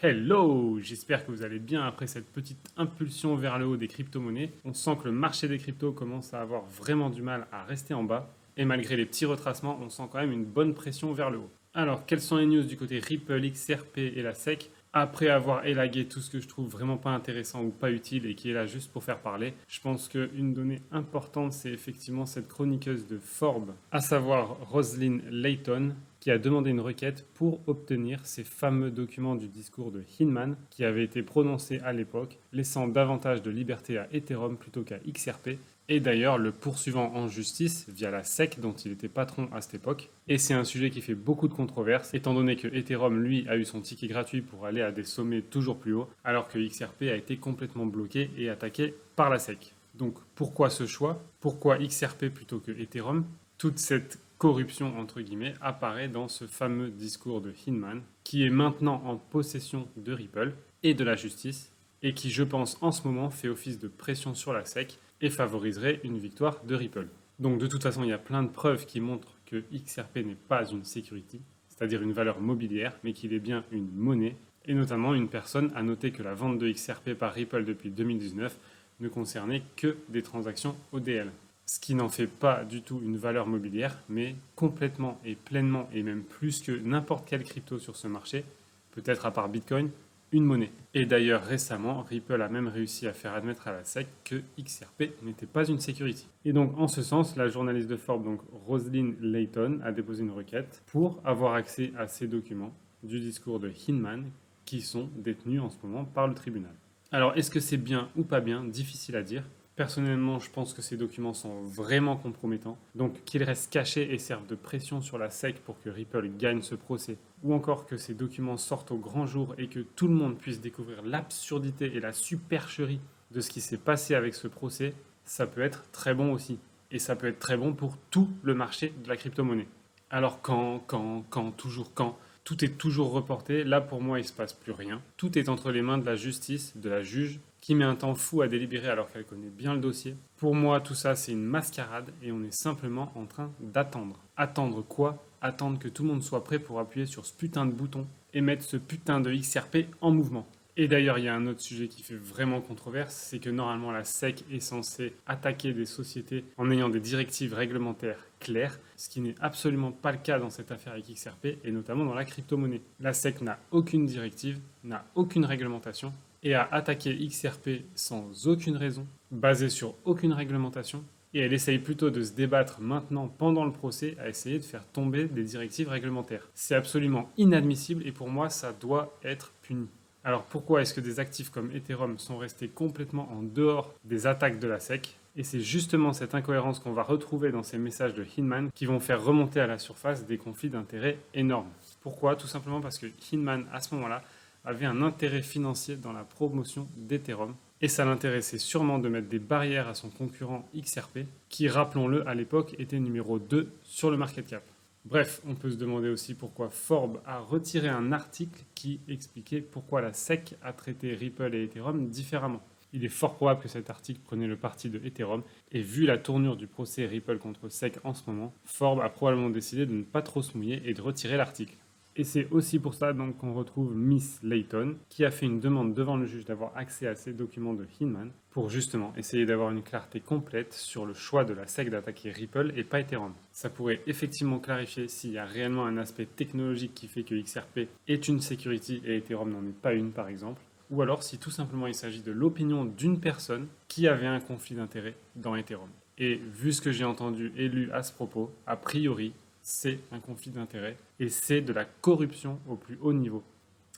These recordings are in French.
Hello! J'espère que vous allez bien après cette petite impulsion vers le haut des crypto-monnaies. On sent que le marché des cryptos commence à avoir vraiment du mal à rester en bas. Et malgré les petits retracements, on sent quand même une bonne pression vers le haut. Alors, quelles sont les news du côté Ripple, XRP et la SEC? Après avoir élagué tout ce que je trouve vraiment pas intéressant ou pas utile et qui est là juste pour faire parler, je pense qu'une donnée importante, c'est effectivement cette chroniqueuse de Forbes, à savoir Rosalind Layton, qui a demandé une requête pour obtenir ces fameux documents du discours de Hinman qui avait été prononcé à l'époque, laissant davantage de liberté à Ethereum plutôt qu'à XRP, et d'ailleurs le poursuivant en justice via la SEC dont il était patron à cette époque. Et c'est un sujet qui fait beaucoup de controverses, étant donné que Ethereum, lui, a eu son ticket gratuit pour aller à des sommets toujours plus hauts, alors que XRP a été complètement bloqué et attaqué par la SEC. Donc pourquoi ce choix? Pourquoi XRP plutôt que Ethereum? Toute cette corruption, entre guillemets, apparaît dans ce fameux discours de Hinman, qui est maintenant en possession de Ripple et de la justice, et qui, je pense, en ce moment, fait office de pression sur la SEC et favoriserait une victoire de Ripple. Donc de toute façon, il y a plein de preuves qui montrent que XRP n'est pas une security, c'est-à-dire une valeur mobilière, mais qu'il est bien une monnaie. Et notamment, une personne a noté que la vente de XRP par Ripple depuis 2019 ne concernait que des transactions ODL. Ce qui n'en fait pas du tout une valeur mobilière, mais complètement et pleinement, et même plus que n'importe quelle crypto sur ce marché, peut-être à part Bitcoin, une monnaie. Et d'ailleurs, récemment, Ripple a même réussi à faire admettre à la SEC que XRP n'était pas une security. Et donc, en ce sens, la journaliste de Forbes, donc Rosalind Layton, a déposé une requête pour avoir accès à ces documents du discours de Hinman qui sont détenus en ce moment par le tribunal. Alors, est-ce que c'est bien ou pas bien? Difficile à dire. Personnellement, je pense que ces documents sont vraiment compromettants. Donc qu'ils restent cachés et servent de pression sur la SEC pour que Ripple gagne ce procès, ou encore que ces documents sortent au grand jour et que tout le monde puisse découvrir l'absurdité et la supercherie de ce qui s'est passé avec ce procès, ça peut être très bon aussi. Et ça peut être très bon pour tout le marché de la crypto-monnaie. Alors toujours quand tout est toujours reporté. Là, pour moi, il ne se passe plus rien. Tout est entre les mains de la justice, de la juge, qui met un temps fou à délibérer alors qu'elle connaît bien le dossier. Pour moi, tout ça, c'est une mascarade et on est simplement en train d'attendre. Attendre quoi? Attendre que tout le monde soit prêt pour appuyer sur ce putain de bouton et mettre ce putain de XRP en mouvement. Et d'ailleurs, il y a un autre sujet qui fait vraiment controverse, c'est que normalement la SEC est censée attaquer des sociétés en ayant des directives réglementaires claires, ce qui n'est absolument pas le cas dans cette affaire avec XRP et notamment dans la crypto-monnaie. La SEC n'a aucune directive, n'a aucune réglementation et a attaqué XRP sans aucune raison, basée sur aucune réglementation, et elle essaye plutôt de se débattre maintenant pendant le procès à essayer de faire tomber des directives réglementaires. C'est absolument inadmissible et pour moi ça doit être puni. Alors pourquoi est-ce que des actifs comme Ethereum sont restés complètement en dehors des attaques de la SEC? Et c'est justement cette incohérence qu'on va retrouver dans ces messages de Hinman qui vont faire remonter à la surface des conflits d'intérêts énormes. Pourquoi? Tout simplement parce que Hinman, à ce moment-là, avait un intérêt financier dans la promotion d'Ethereum. Et ça l'intéressait sûrement de mettre des barrières à son concurrent XRP, qui, rappelons-le, à l'époque était numéro 2 sur le market cap. Bref, on peut se demander aussi pourquoi Forbes a retiré un article qui expliquait pourquoi la SEC a traité Ripple et Ethereum différemment. Il est fort probable que cet article prenait le parti de Ethereum, et vu la tournure du procès Ripple contre SEC en ce moment, Forbes a probablement décidé de ne pas trop se mouiller et de retirer l'article. Et c'est aussi pour ça donc qu'on retrouve Miss Layton, qui a fait une demande devant le juge d'avoir accès à ces documents de Hinman, pour justement essayer d'avoir une clarté complète sur le choix de la SEC d'attaquer Ripple et pas Ethereum. Ça pourrait effectivement clarifier s'il y a réellement un aspect technologique qui fait que XRP est une security et Ethereum n'en est pas une par exemple, ou alors si tout simplement il s'agit de l'opinion d'une personne qui avait un conflit d'intérêt dans Ethereum. Et vu ce que j'ai entendu et lu à ce propos, a priori, c'est un conflit d'intérêts et c'est de la corruption au plus haut niveau.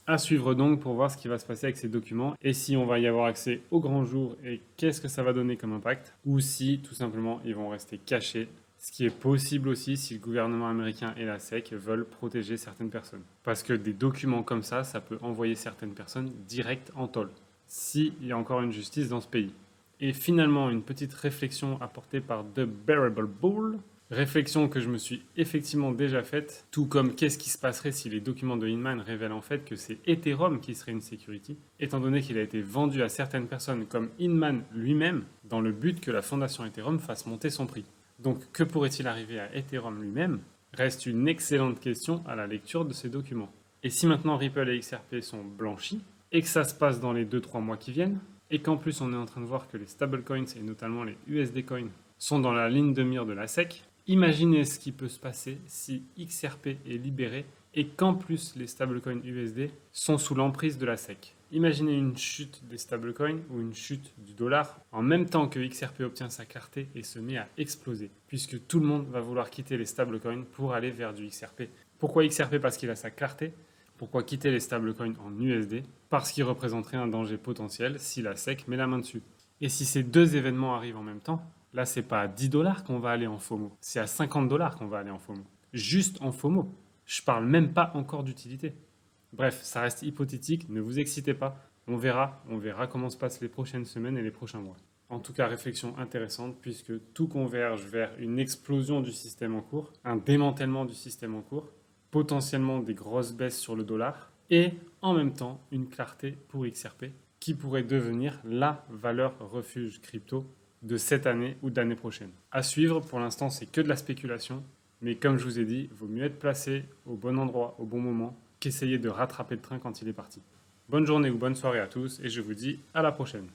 À suivre donc pour voir ce qui va se passer avec ces documents et si on va y avoir accès au grand jour et qu'est-ce que ça va donner comme impact, ou si tout simplement ils vont rester cachés, ce qui est possible aussi si le gouvernement américain et la SEC veulent protéger certaines personnes. Parce que des documents comme ça peut envoyer certaines personnes direct en tôle, s'il y a encore une justice dans ce pays. Et finalement, une petite réflexion apportée par The Bearable Bull. Réflexion que je me suis effectivement déjà faite, tout comme qu'est-ce qui se passerait si les documents de Hinman révèlent en fait que c'est Ethereum qui serait une security, étant donné qu'il a été vendu à certaines personnes comme Hinman lui-même, dans le but que la fondation Ethereum fasse monter son prix. Donc que pourrait-il arriver à Ethereum lui-même? Reste une excellente question à la lecture de ces documents. Et si maintenant Ripple et XRP sont blanchis, et que ça se passe dans les 2-3 mois qui viennent, et qu'en plus on est en train de voir que les stablecoins, et notamment les USD coins, sont dans la ligne de mire de la SEC, imaginez ce qui peut se passer si XRP est libéré et qu'en plus les stablecoins USD sont sous l'emprise de la SEC. Imaginez une chute des stablecoins ou une chute du dollar en même temps que XRP obtient sa clarté et se met à exploser, puisque tout le monde va vouloir quitter les stablecoins pour aller vers du XRP. Pourquoi XRP? Parce qu'il a sa clarté. Pourquoi quitter les stablecoins en USD? Parce qu'il représenterait un danger potentiel si la SEC met la main dessus. Et si ces deux événements arrivent en même temps, là c'est pas à 10 $ qu'on va aller en FOMO, c'est à 50 $ qu'on va aller en FOMO. Juste en FOMO. Je parle même pas encore d'utilité. Bref, ça reste hypothétique, ne vous excitez pas. On verra comment se passent les prochaines semaines et les prochains mois. En tout cas, réflexion intéressante puisque tout converge vers une explosion du système en cours, un démantèlement du système en cours, potentiellement des grosses baisses sur le dollar et en même temps une clarté pour XRP qui pourrait devenir la valeur refuge crypto de cette année ou d'année prochaine. À suivre, pour l'instant, c'est que de la spéculation. Mais comme je vous ai dit, il vaut mieux être placé au bon endroit, au bon moment, qu'essayer de rattraper le train quand il est parti. Bonne journée ou bonne soirée à tous et je vous dis à la prochaine.